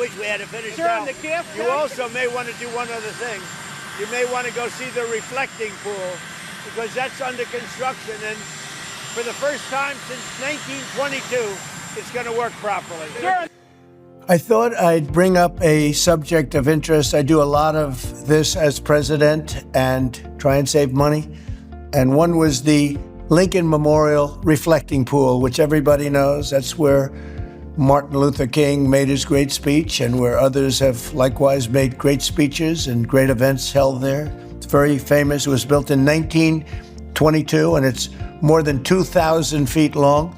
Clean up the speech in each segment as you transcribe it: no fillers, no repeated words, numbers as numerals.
wish we had to finish Sir, now. the gift. You also may want to do one other thing. You may want to go see the reflecting pool, because that's under construction, and for the first time since 1922, it's going to work properly. Sure. I thought I'd bring up a subject of interest. I do a lot of this as president and try and save money. And one was the Lincoln Memorial Reflecting Pool, which everybody knows. That's where Martin Luther King made his great speech, and where others have likewise made great speeches and great events held there. It's very famous. It was built in 1922, and it's more than 2,000 feet long.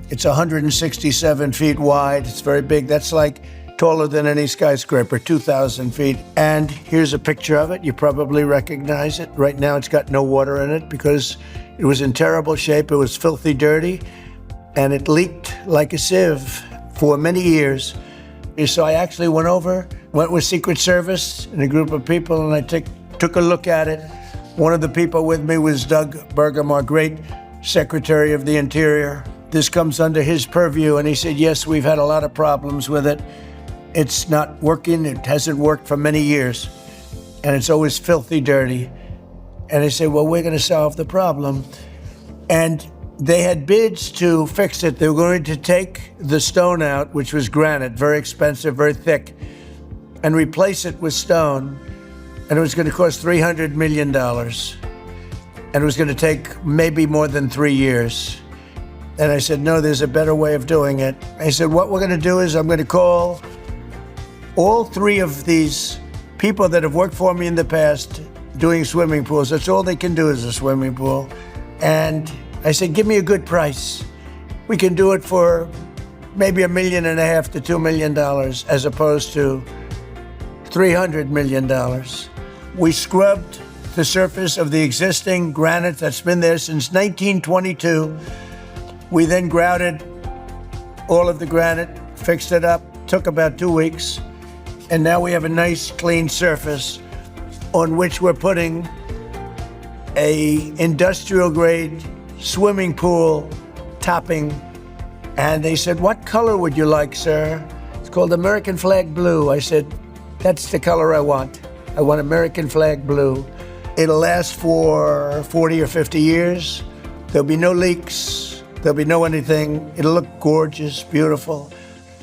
It's 167 feet wide. It's very big. That's like taller than any skyscraper, 2,000 feet. And here's a picture of it. You probably recognize it. Right now, it's got no water in it because it was in terrible shape. It was filthy dirty, and it leaked like a sieve for many years. So I actually went with Secret Service and a group of people, and I took a look at it. One of the people with me was Doug Burgum, our great Secretary of the Interior. This comes under his purview, and he said, yes, we've had a lot of problems with it. It's not working. It hasn't worked for many years, and it's always filthy dirty. And I said, well, we're going to solve the problem. And they had bids to fix it. They were going to take the stone out, which was granite, very expensive, very thick, and replace it with stone. And it was going to cost $300 million. And it was going to take maybe more than 3 years. And I said, no, there's a better way of doing it. I said, what we're going to do is I'm going to call all three of these people that have worked for me in the past doing swimming pools. That's all they can do is a swimming pool. And I said, give me a good price. We can do it for maybe $1.5 million to $2 million as opposed to $300 million. We scrubbed the surface of the existing granite that's been there since 1922. We then grouted all of the granite, fixed it up, took about 2 weeks, and now we have a nice clean surface on which we're putting a industrial grade swimming pool topping. And they said, what color would you like, sir? It's called American flag blue. I said, that's the color I want. I want American flag blue. It'll last for 40 or 50 years. There'll be no leaks. There'll be no anything. It'll look gorgeous, beautiful.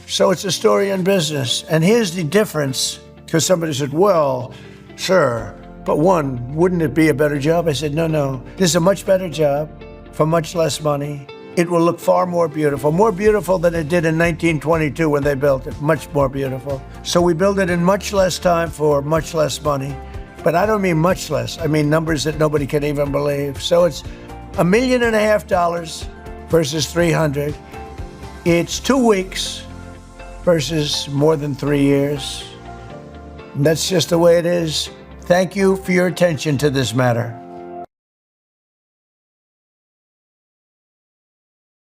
So it's a story in business. And here's the difference, because somebody said, well, sir, but wouldn't it be a better job? I said, no. This is a much better job for much less money. It will look far more beautiful than it did in 1922 when they built it, much more beautiful. So we build it in much less time for much less money. But I don't mean much less. I mean numbers that nobody can even believe. So it's $1.5 million versus 300. It's 2 weeks versus more than 3 years. And that's just the way it is. Thank you for your attention to this matter.